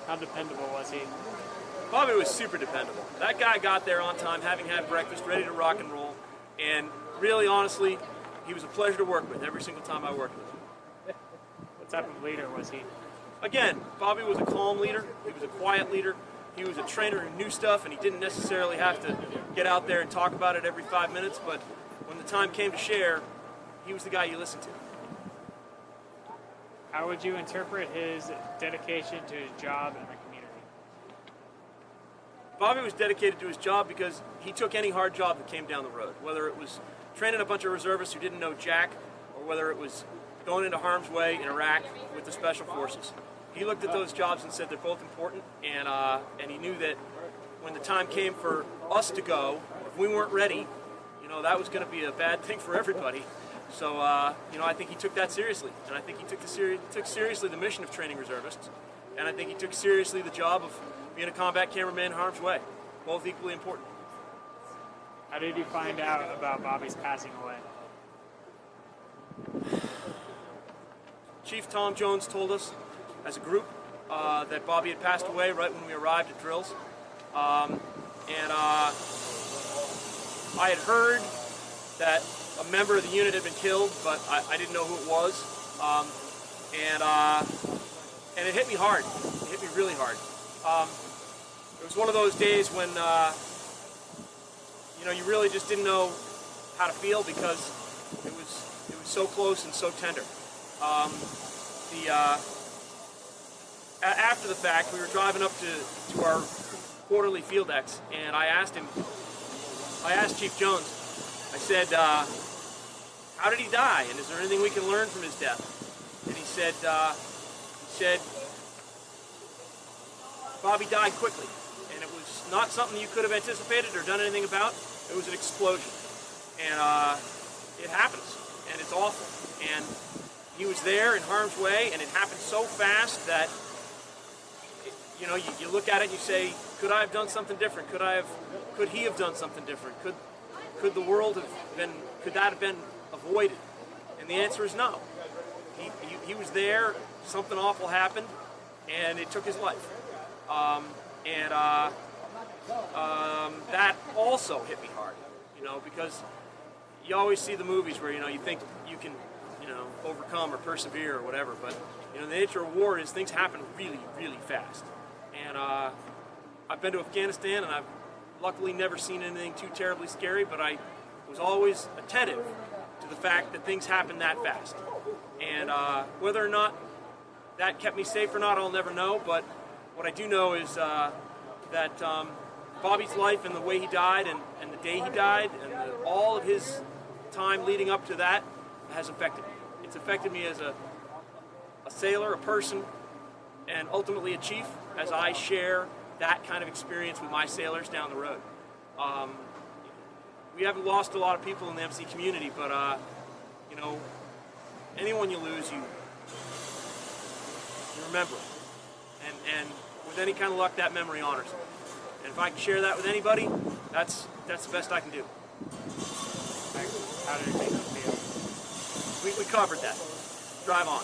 How dependable was he? Bobby was super dependable. That guy got there on time, having had breakfast, ready to rock and roll, and really, honestly, he was a pleasure to work with every single time I worked with him. What type of leader was he? Again, Bobby was a calm leader. He was a quiet leader. He was a trainer who knew stuff, and he didn't necessarily have to get out there and talk about it every 5 minutes, but when the time came to share, he was the guy you listened to. How would you interpret his dedication to his job and the community? Bobby was dedicated to his job because he took any hard job that came down the road, whether it was training a bunch of reservists who didn't know jack, or whether it was going into harm's way in Iraq with the Special Forces. He looked at those jobs and said they're both important, and he knew that when the time came for us to go, if we weren't ready, that was going to be a bad thing for everybody. So, I think he took that seriously, and I think he took seriously the mission of training reservists, and I think he took seriously the job of being a combat cameraman in harm's way, both equally important. How did you find out about Bobby's passing away? Chief Tom Jones told us as a group that Bobby had passed away right when we arrived at drills, and I had heard that a member of the unit had been killed, but I didn't know who it was, and it hit me hard. It hit me really hard. It was one of those days when you really just didn't know how to feel because it was so close and so tender. After the fact, we were driving up to our quarterly field X, and I asked Chief Jones, I said, how did he die, and is there anything we can learn from his death? And he said, Bobby died quickly, and it was not something you could have anticipated or done anything about. It was an explosion, and it happens, and it's awful. And he was there in harm's way, and it happened so fast that you look at it and you say, could I have done something different? Could he have done something different? Could the world have been? Could that have been avoided? And the answer is no. He was there. Something awful happened, and it took his life. That also hit me hard, because you always see the movies where you think you can overcome or persevere or whatever, but the nature of war is things happen really, really fast. And I've been to Afghanistan, and I've luckily never seen anything too terribly scary, but I was always attentive to the fact that things happen that fast. And whether or not that kept me safe or not, I'll never know, but what I do know is that Bobby's life and the way he died and the day he died and all of his time leading up to that has affected me. It's affected me as a sailor, a person, and ultimately a chief, as I share that kind of experience with my sailors down the road. We haven't lost a lot of people in the MC community, but anyone you lose, you remember it. And with any kind of luck, that memory honors it. And if I can share that with anybody, that's the best I can do. How did it make you feel? We covered that. Drive on.